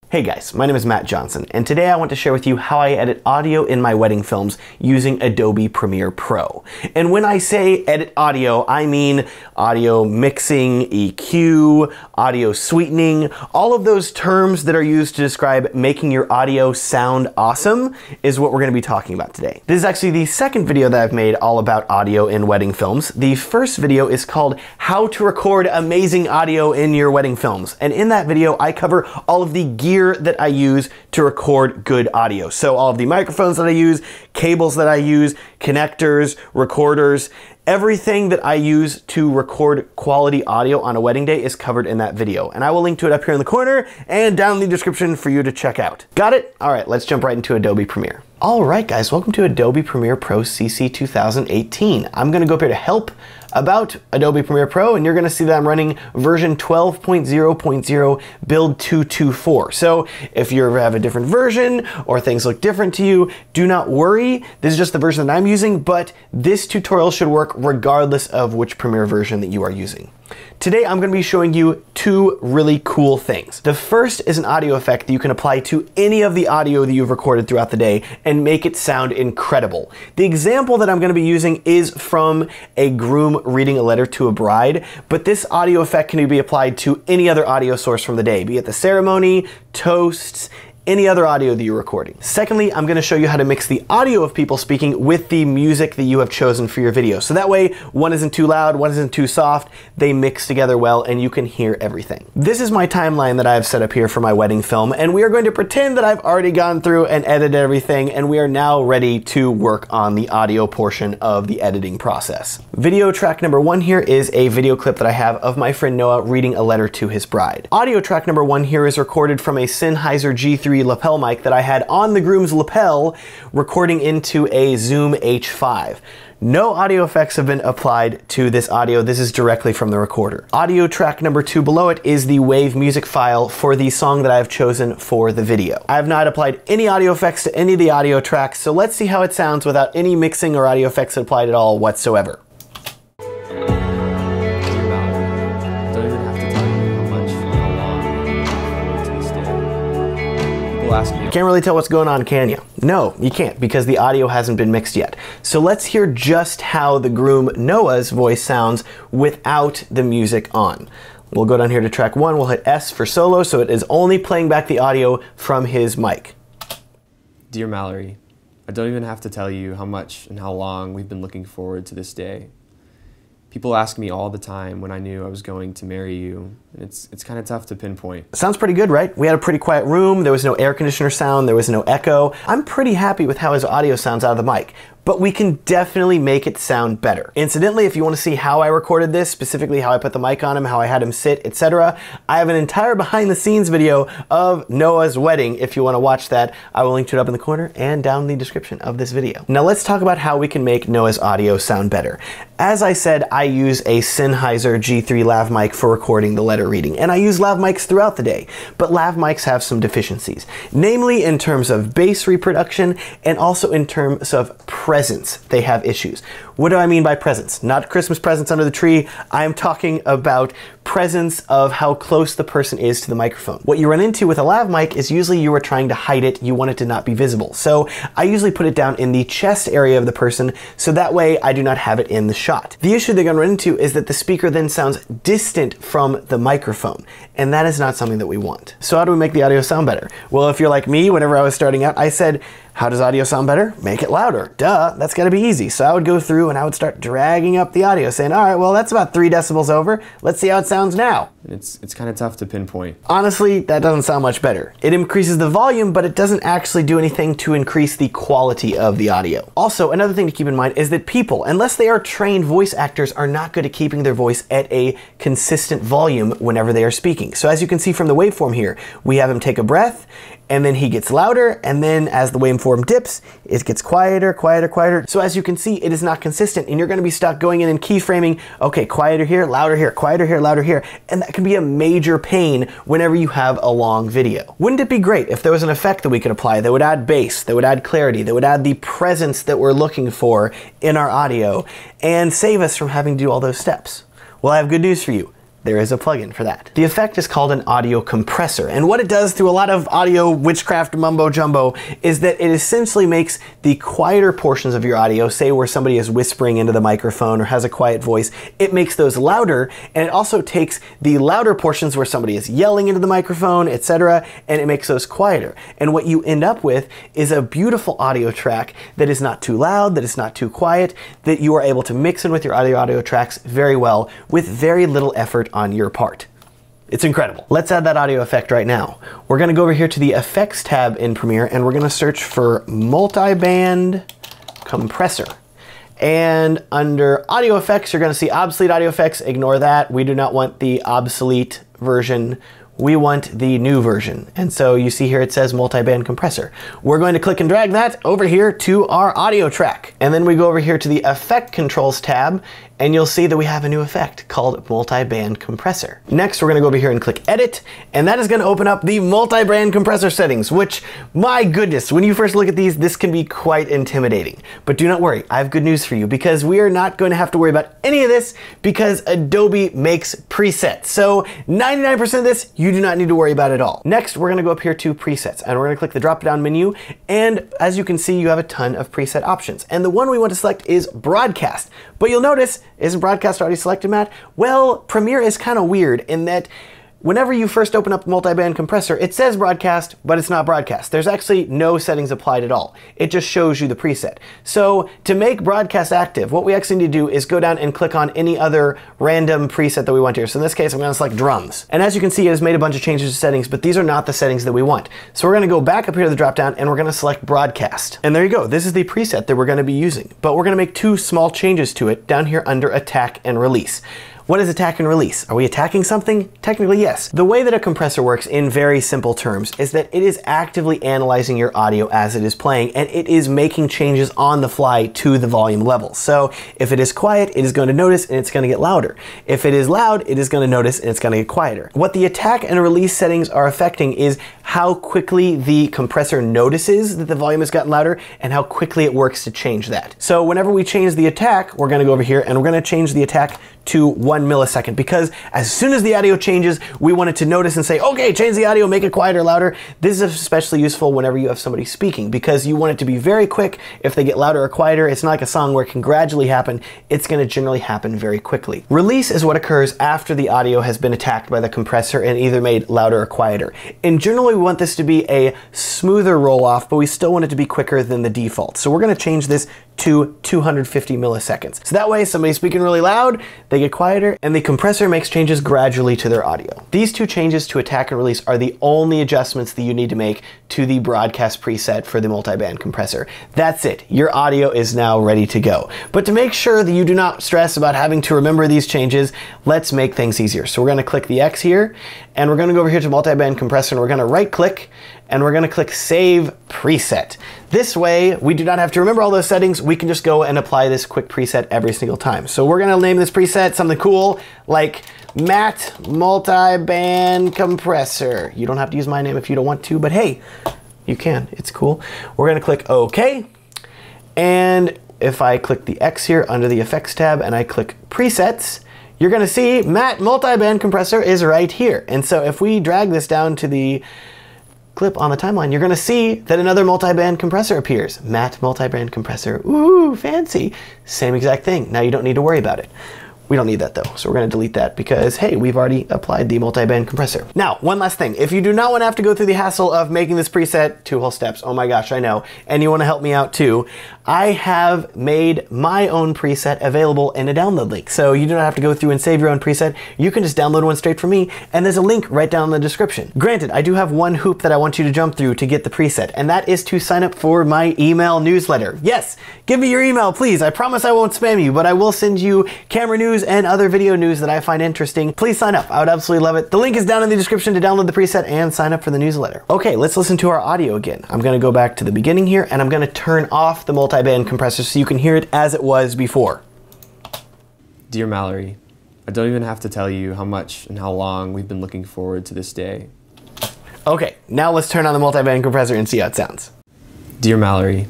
Hey guys, my name is Matt Johnson, and today I want to share with you how I edit audio in my wedding films using Adobe Premiere Pro. And when I say edit audio, I mean audio mixing, EQ, audio sweetening, all of those terms that are used to describe making your audio sound awesome is what we're going to be talking about today. This is actually the second video that I've made all about audio in wedding films. The first video is called How to Record Amazing Audio in Your Wedding Films. And in that video, I cover all of the gear that I use to record good audio. So all of the microphones that I use, cables that I use, connectors, recorders, everything that I use to record quality audio on a wedding day is covered in that video. And I will link to it up here in the corner and down in the description for you to check out. Got it? All right, let's jump right into Adobe Premiere. All right, guys, welcome to Adobe Premiere Pro CC 2018. I'm gonna go up here to Help, About, Adobe Premiere Pro, and you're gonna see that I'm running version 12.0.0 build 224. So if you ever have a different version or things look different to you, do not worry. This is just the version that I'm using, but this tutorial should work regardless of which Premiere version that you are using. Today, I'm going to be showing you two really cool things. The first is an audio effect that you can apply to any of the audio that you've recorded throughout the day and make it sound incredible. The example that I'm going to be using is from a groom reading a letter to a bride, but this audio effect can be applied to any other audio source from the day, be it the ceremony, toasts, any other audio that you're recording. Secondly, I'm gonna show you how to mix the audio of people speaking with the music that you have chosen for your video. So that way, one isn't too loud, one isn't too soft, they mix together well and you can hear everything. This is my timeline that I have set up here for my wedding film, and we are going to pretend that I've already gone through and edited everything, and we are now ready to work on the audio portion of the editing process. Video track number one here is a video clip that I have of my friend Noah reading a letter to his bride. Audio track number one here is recorded from a Sennheiser G3 lapel mic that I had on the groom's lapel, recording into a Zoom H5. No audio effects have been applied to this audio. This is directly from the recorder. Audio track number two below it is the wave music file for the song that I've chosen for the video. I have not applied any audio effects to any of the audio tracks, so let's see how it sounds without any mixing or audio effects applied at all whatsoever. You can't really tell what's going on, can you? No, you can't, because the audio hasn't been mixed yet. So let's hear just how the groom Noah's voice sounds without the music on. We'll go down here to track one, we'll hit S for solo, so it is only playing back the audio from his mic. Dear Mallory, I don't even have to tell you how much and how long we've been looking forward to this day. People ask me all the time when I knew I was going to marry you, and it's kind of tough to pinpoint. Sounds pretty good, right? We had a pretty quiet room, there was no air conditioner sound, there was no echo. I'm pretty happy with how his audio sounds out of the mic, but we can definitely make it sound better. Incidentally, if you want to see how I recorded this, specifically how I put the mic on him, how I had him sit, etc., I have an entire behind the scenes video of Noah's wedding. If you want to watch that, I will link to it up in the corner and down in the description of this video. Now let's talk about how we can make Noah's audio sound better. As I said, I use a Sennheiser G3 lav mic for recording the letter reading, and I use lav mics throughout the day, but lav mics have some deficiencies, namely in terms of bass reproduction and also in terms of presence. They have issues. What do I mean by presence? Not Christmas presents under the tree. I'm talking about presence of how close the person is to the microphone. What you run into with a lav mic is usually you are trying to hide it, you want it to not be visible. So I usually put it down in the chest area of the person, so that way I do not have it in the shot. The issue they're gonna run into is that the speaker then sounds distant from the microphone, and that is not something that we want. So how do we make the audio sound better? Well, if you're like me, whenever I was starting out, I said, how does audio sound better? Make it louder. Duh, that's gotta be easy. So I would go through and I would start dragging up the audio, saying, all right, well, that's about 3 decibels over. Let's see how it sounds now. It's kind of tough to pinpoint. Honestly, that doesn't sound much better. It increases the volume, but it doesn't actually do anything to increase the quality of the audio. Also, another thing to keep in mind is that people, unless they are trained voice actors, are not good at keeping their voice at a consistent volume whenever they are speaking. So as you can see from the waveform here, we have him take a breath, and then he gets louder, and then as the waveform dips, it gets quieter, quieter, quieter. So as you can see, it is not consistent, and you're gonna be stuck going in and keyframing, okay, quieter here, louder here, quieter here, louder here, and that can be a major pain whenever you have a long video. Wouldn't it be great if there was an effect that we could apply that would add bass, that would add clarity, that would add the presence that we're looking for in our audio, and save us from having to do all those steps? Well, I have good news for you. there is a plugin for that. The effect is called an audio compressor, and what it does through a lot of audio witchcraft mumbo jumbo is that it essentially makes the quieter portions of your audio, say where somebody is whispering into the microphone or has a quiet voice, it makes those louder, and it also takes the louder portions where somebody is yelling into the microphone, etc., and it makes those quieter. And what you end up with is a beautiful audio track that is not too loud, that is not too quiet, that you are able to mix in with your audio tracks very well with very little effort on your part. It's incredible. Let's add that audio effect right now. We're gonna go over here to the Effects tab in Premiere and we're gonna search for multi-band compressor. And under audio effects, you're gonna see obsolete audio effects. Ignore that. We do not want the obsolete version. We want the new version. And so you see here it says multi-band compressor. We're going to click and drag that over here to our audio track. And then we go over here to the Effect Controls tab, and you'll see that we have a new effect called multi-band compressor. Next, we're gonna go over here and click Edit, and that is gonna open up the multi-band compressor settings, which, my goodness, when you first look at these, this can be quite intimidating. But do not worry, I have good news for you, because we are not going to have to worry about any of this because Adobe makes presets. So 99% of this, you do not need to worry about at all. Next, we're gonna go up here to presets, and we're gonna click the drop-down menu, and as you can see, you have a ton of preset options. And the one we want to select is broadcast. But you'll notice, isn't broadcast already selected, Matt? Well, Premiere is kind of weird in that whenever you first open up multi-band compressor, it says broadcast, but it's not broadcast. There's actually no settings applied at all. It just shows you the preset. So to make broadcast active, what we actually need to do is go down and click on any other random preset that we want here. So in this case, I'm gonna select drums. And as you can see, it has made a bunch of changes to settings, but these are not the settings that we want. So we're gonna go back up here to the dropdown and we're gonna select broadcast. And there you go, this is the preset that we're gonna be using. But we're gonna make two small changes to it down here under attack and release. What is attack and release? Are we attacking something? Technically, yes. The way that a compressor works in very simple terms is that it is actively analyzing your audio as it is playing, and it is making changes on the fly to the volume level. So if it is quiet, it is going to notice and it's going to get louder. If it is loud, it is going to notice and it's going to get quieter. What the attack and release settings are affecting is how quickly the compressor notices that the volume has gotten louder and how quickly it works to change that. So whenever we change the attack, we're going to go over here and we're going to change the attack to 1 millisecond, because as soon as the audio changes, we want it to notice and say, okay, change the audio, make it quieter, louder. This is especially useful whenever you have somebody speaking, because you want it to be very quick. If they get louder or quieter, it's not like a song where it can gradually happen. It's going to generally happen very quickly. Release is what occurs after the audio has been attacked by the compressor and either made louder or quieter. And generally we want this to be a smoother roll off, but we still want it to be quicker than the default. So we're going to change this to 250 milliseconds. So that way somebody's speaking really loud, they get quieter, and the compressor makes changes gradually to their audio. These two changes to attack and release are the only adjustments that you need to make to the broadcast preset for the multi-band compressor. That's it. Your audio is now ready to go. But to make sure that you do not stress about having to remember these changes, let's make things easier. So we're going to click the X here, and we're going to go over here to multi-band compressor, and we're going to right click, and we're going to click Save Preset. This way, we do not have to remember all those settings. We can just go and apply this quick preset every single time. So we're going to name this preset something cool like Matt Multi-Band Compressor. You don't have to use my name if you don't want to, but hey, you can. It's cool. We're going to click OK. And if I click the X here under the Effects tab and I click Presets, you're going to see Matt Multi-Band Compressor is right here. And so if we drag this down to the clip on the timeline, you're going to see that another multi-band compressor appears. Matt Multi-Band Compressor. Ooh, fancy. Same exact thing. Now you don't need to worry about it. We don't need that though, so we're going to delete that because, hey, we've already applied the multi-band compressor. Now, one last thing. If you do not want to have to go through the hassle of making this preset, 2 whole steps, oh my gosh, I know, and you want to help me out too, I have made my own preset available in a download link. So you do not have to go through and save your own preset. You can just download one straight from me, and there's a link right down in the description. Granted, I do have one hoop that I want you to jump through to get the preset, and that is to sign up for my email newsletter. Yes, give me your email, please. I promise I won't spam you, but I will send you camera news and other video news that I find interesting. Please sign up. I would absolutely love it. The link is down in the description to download the preset and sign up for the newsletter. Okay, let's listen to our audio again. I'm going to go back to the beginning here, and I'm going to turn off the multi-band compressor so you can hear it as it was before. Dear Mallory, I don't even have to tell you how much and how long we've been looking forward to this day. Okay, now let's turn on the multi-band compressor and see how it sounds. Dear Mallory,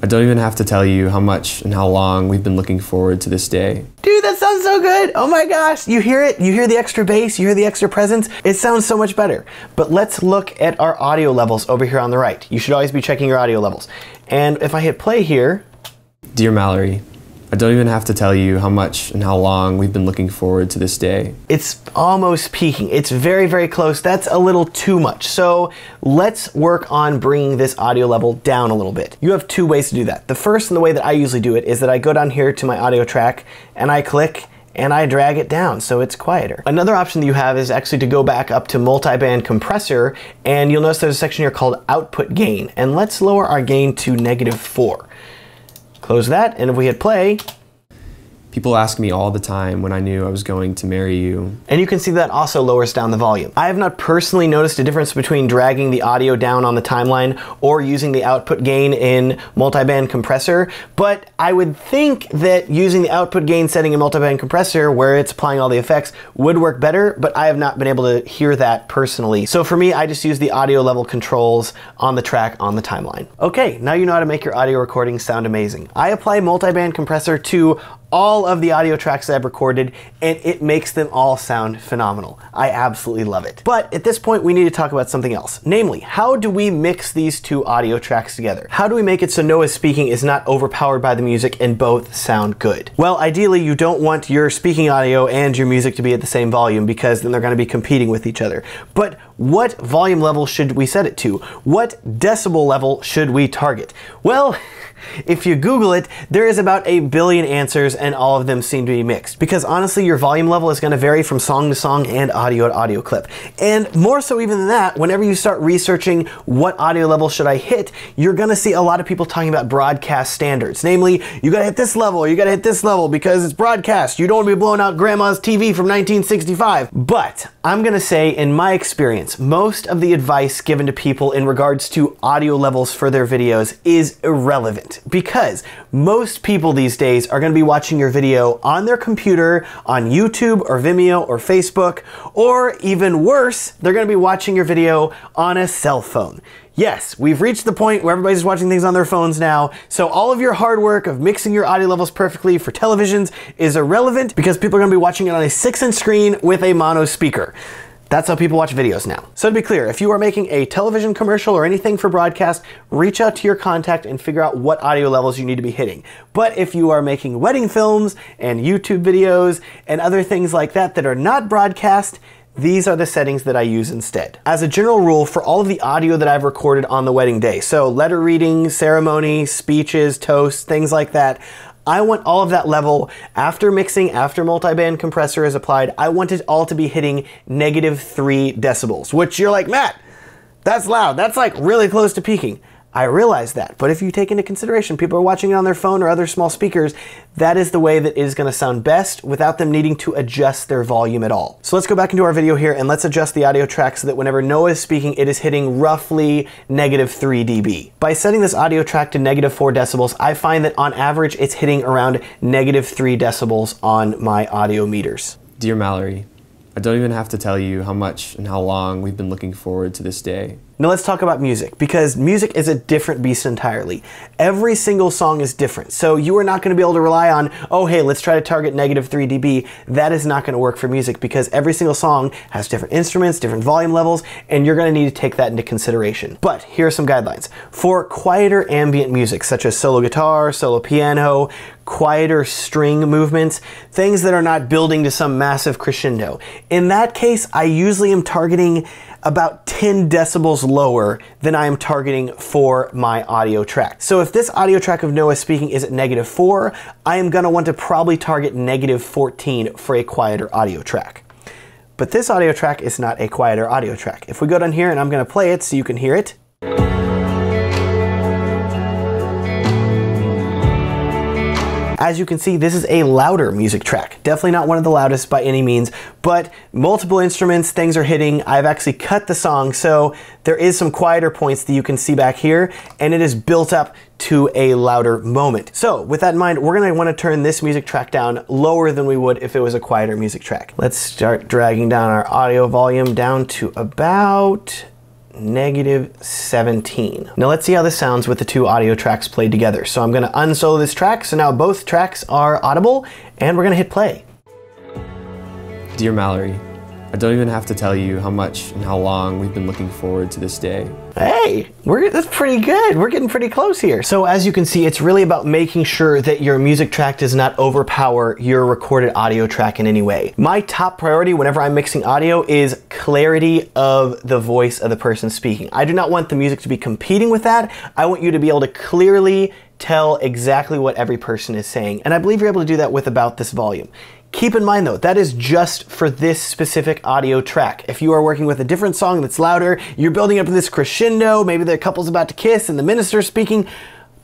I don't even have to tell you how much and how long we've been looking forward to this day. Dude, that sounds so good. Oh my gosh. You hear it? You hear the extra bass? You hear the extra presence? It sounds so much better. But let's look at our audio levels over here on the right. You should always be checking your audio levels. And if I hit play here. Dear Mallory, I don't even have to tell you how much and how long we've been looking forward to this day. It's almost peaking. It's very, very close. That's a little too much. So let's work on bringing this audio level down a little bit. You have two ways to do that. The first, and the way that I usually do it, is that I go down here to my audio track and I click and I drag it down so it's quieter. Another option that you have is actually to go back up to multi-band compressor, and you'll notice there's a section here called output gain. And let's lower our gain to -4. Close that, and if we hit play, people ask me all the time when I knew I was going to marry you. And you can see that also lowers down the volume. I have not personally noticed a difference between dragging the audio down on the timeline or using the output gain in multi-band compressor, but I would think that using the output gain setting in multi-band compressor, where it's applying all the effects, would work better, but I have not been able to hear that personally. So for me, I just use the audio level controls on the track on the timeline. Okay, now you know how to make your audio recordings sound amazing. I apply multi-band compressor to all of the audio tracks that I've recorded, and it makes them all sound phenomenal. I absolutely love it. But at this point, we need to talk about something else. Namely, how do we mix these two audio tracks together? How do we make it so Noah's speaking is not overpowered by the music and both sound good? Well, ideally, you don't want your speaking audio and your music to be at the same volume, because then they're going to be competing with each other. But what volume level should we set it to? What decibel level should we target? Well, if you Google it, there is about 1 billion answers, and all of them seem to be mixed. Because honestly, your volume level is going to vary from song to song and audio to audio clip. And more so even than that, whenever you start researching what audio level should I hit, you're going to see a lot of people talking about broadcast standards. Namely, you got to hit this level, or you got to hit this level because it's broadcast. You don't want to be blowing out grandma's TV from 1965. But I'm going to say, in my experience, most of the advice given to people in regards to audio levels for their videos is irrelevant. Because most people these days are going to be watching your video on their computer, on YouTube or Vimeo or Facebook, or even worse, they're going to be watching your video on a cell phone. Yes, we've reached the point where everybody's watching things on their phones now, so all of your hard work of mixing your audio levels perfectly for televisions is irrelevant, because people are going to be watching it on a 6-inch screen with a mono speaker. That's how people watch videos now. So to be clear, if you are making a television commercial or anything for broadcast, reach out to your contact and figure out what audio levels you need to be hitting. But if you are making wedding films and YouTube videos and other things like that that are not broadcast, these are the settings that I use instead. As a general rule, for all of the audio that I've recorded on the wedding day, so letter reading, ceremony, speeches, toasts, things like that, I want all of that level, after mixing, after multi-band compressor is applied, I want it all to be hitting -3 decibels, which you're like, Matt, that's loud. That's like really close to peaking. I realize that, but if you take into consideration people are watching it on their phone or other small speakers, that is the way that it is going to sound best without them needing to adjust their volume at all. So let's go back into our video here and let's adjust the audio track so that whenever Noah is speaking, it is hitting roughly -3 dB. By setting this audio track to -4 decibels, I find that on average, it's hitting around -3 decibels on my audio meters. Dear Mallory, I don't even have to tell you how much and how long we've been looking forward to this day. Now let's talk about music, because music is a different beast entirely. Every single song is different, so you are not going to be able to rely on, oh hey, let's try to target -3 dB. That is not going to work for music, because every single song has different instruments, different volume levels, and you're going to need to take that into consideration. But here are some guidelines. For quieter ambient music, such as solo guitar, solo piano, quieter string movements, things that are not building to some massive crescendo. In that case, I usually am targeting about 10 decibels lower than I am targeting for my audio track. So if this audio track of Noah speaking is at -4, I am going to want to probably target -14 for a quieter audio track. But this audio track is not a quieter audio track. If we go down here, and I'm going to play it so you can hear it. As you can see, this is a louder music track. Definitely not one of the loudest by any means, but multiple instruments, things are hitting. I've actually cut the song, so there is some quieter points that you can see back here, and it is built up to a louder moment. So with that in mind, we're gonna wanna turn this music track down lower than we would if it was a quieter music track. Let's start dragging down our audio volume down to about -17. Now let's see how this sounds with the two audio tracks played together. So I'm gonna unsolo this track, so now both tracks are audible, and we're gonna hit play. Dear Mallory, I don't even have to tell you how much and how long we've been looking forward to this day. Hey, that's pretty good. We're getting pretty close here. So as you can see, it's really about making sure that your music track does not overpower your recorded audio track in any way. My top priority whenever I'm mixing audio is clarity of the voice of the person speaking. I do not want the music to be competing with that. I want you to be able to clearly tell exactly what every person is saying. And I believe you're able to do that with about this volume. Keep in mind though, that is just for this specific audio track. If you are working with a different song that's louder, you're building up to this crescendo, maybe the couple's about to kiss and the minister's speaking,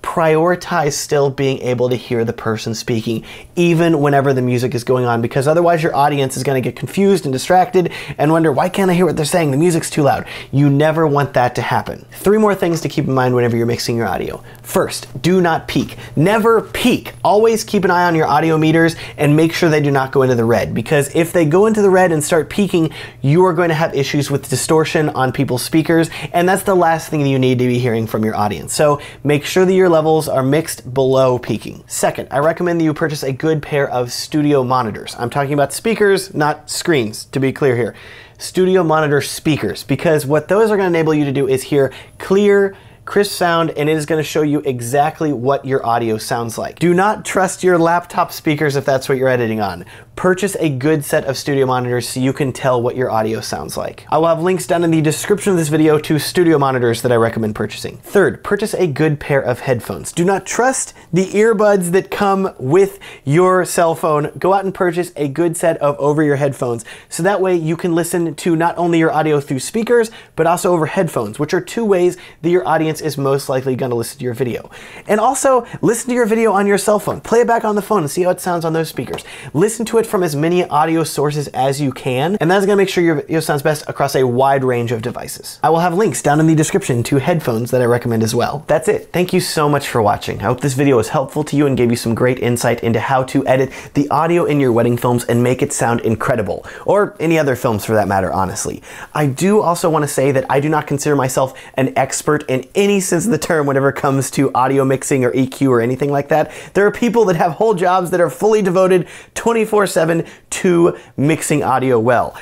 prioritize still being able to hear the person speaking, even whenever the music is going on, because otherwise your audience is going to get confused and distracted and wonder, why can't I hear what they're saying? The music's too loud. You never want that to happen. 3 more things to keep in mind whenever you're mixing your audio. First, do not peak. Never peak. Always keep an eye on your audio meters and make sure they do not go into the red, because if they go into the red and start peaking, you are going to have issues with distortion on people's speakers, and that's the last thing you need to be hearing from your audience. So make sure that your levels are mixed below peaking. Second, I recommend that you purchase a good pair of studio monitors. I'm talking about speakers, not screens, to be clear here. Studio monitor speakers, because what those are going to enable you to do is hear clear, crisp sound, and it is going to show you exactly what your audio sounds like. Do not trust your laptop speakers if that's what you're editing on. Purchase a good set of studio monitors so you can tell what your audio sounds like. I will have links down in the description of this video to studio monitors that I recommend purchasing. Third, purchase a good pair of headphones. Do not trust the earbuds that come with your cell phone. Go out and purchase a good set of over-ear headphones, so that way you can listen to not only your audio through speakers, but also over headphones, which are 2 ways that your audience is most likely going to listen to your video. And also, listen to your video on your cell phone. Play it back on the phone and see how it sounds on those speakers. Listen to it from as many audio sources as you can, and that's going to make sure your video sounds best across a wide range of devices. I will have links down in the description to headphones that I recommend as well. That's it. Thank you so much for watching. I hope this video was helpful to you and gave you some great insight into how to edit the audio in your wedding films and make it sound incredible, or any other films for that matter, honestly. I do also want to say that I do not consider myself an expert in any sense of the term whenever it comes to audio mixing or EQ or anything like that. There are people that have whole jobs that are fully devoted 24/7 to mixing audio well.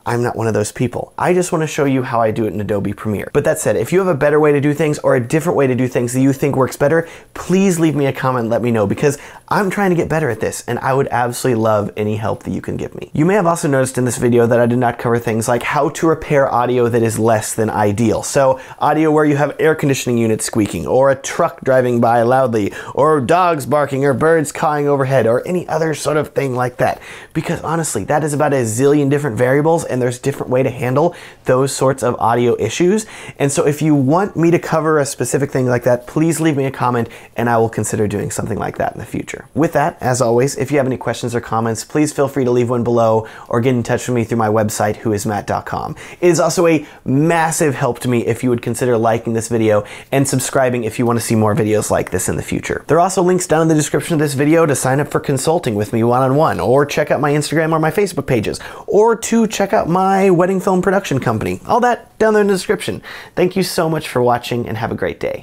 I'm not one of those people. I just want to show you how I do it in Adobe Premiere. But that said, if you have a better way to do things or a different way to do things that you think works better, please leave me a comment and let me know, because I'm trying to get better at this and I would absolutely love any help that you can give me. You may have also noticed in this video that I did not cover things like how to repair audio that is less than ideal. So audio where you have air conditioning units squeaking, or a truck driving by loudly, or dogs barking, or birds cawing overhead, or any other sort of thing like that. Because honestly, that is about a zillion different variables, and there's a different way to handle those sorts of audio issues. And so if you want me to cover a specific thing like that, please leave me a comment and I will consider doing something like that in the future. With that, as always, if you have any questions or comments, please feel free to leave one below or get in touch with me through my website, WhoisMatt.com. It is also a massive help to me if you would consider liking this video and subscribing if you want to see more videos like this in the future. There are also links down in the description of this video to sign up for consulting with me one-on-one, or check out my Instagram or my Facebook pages, or to check out my wedding film production company. All that down there in the description. Thank you so much for watching and have a great day.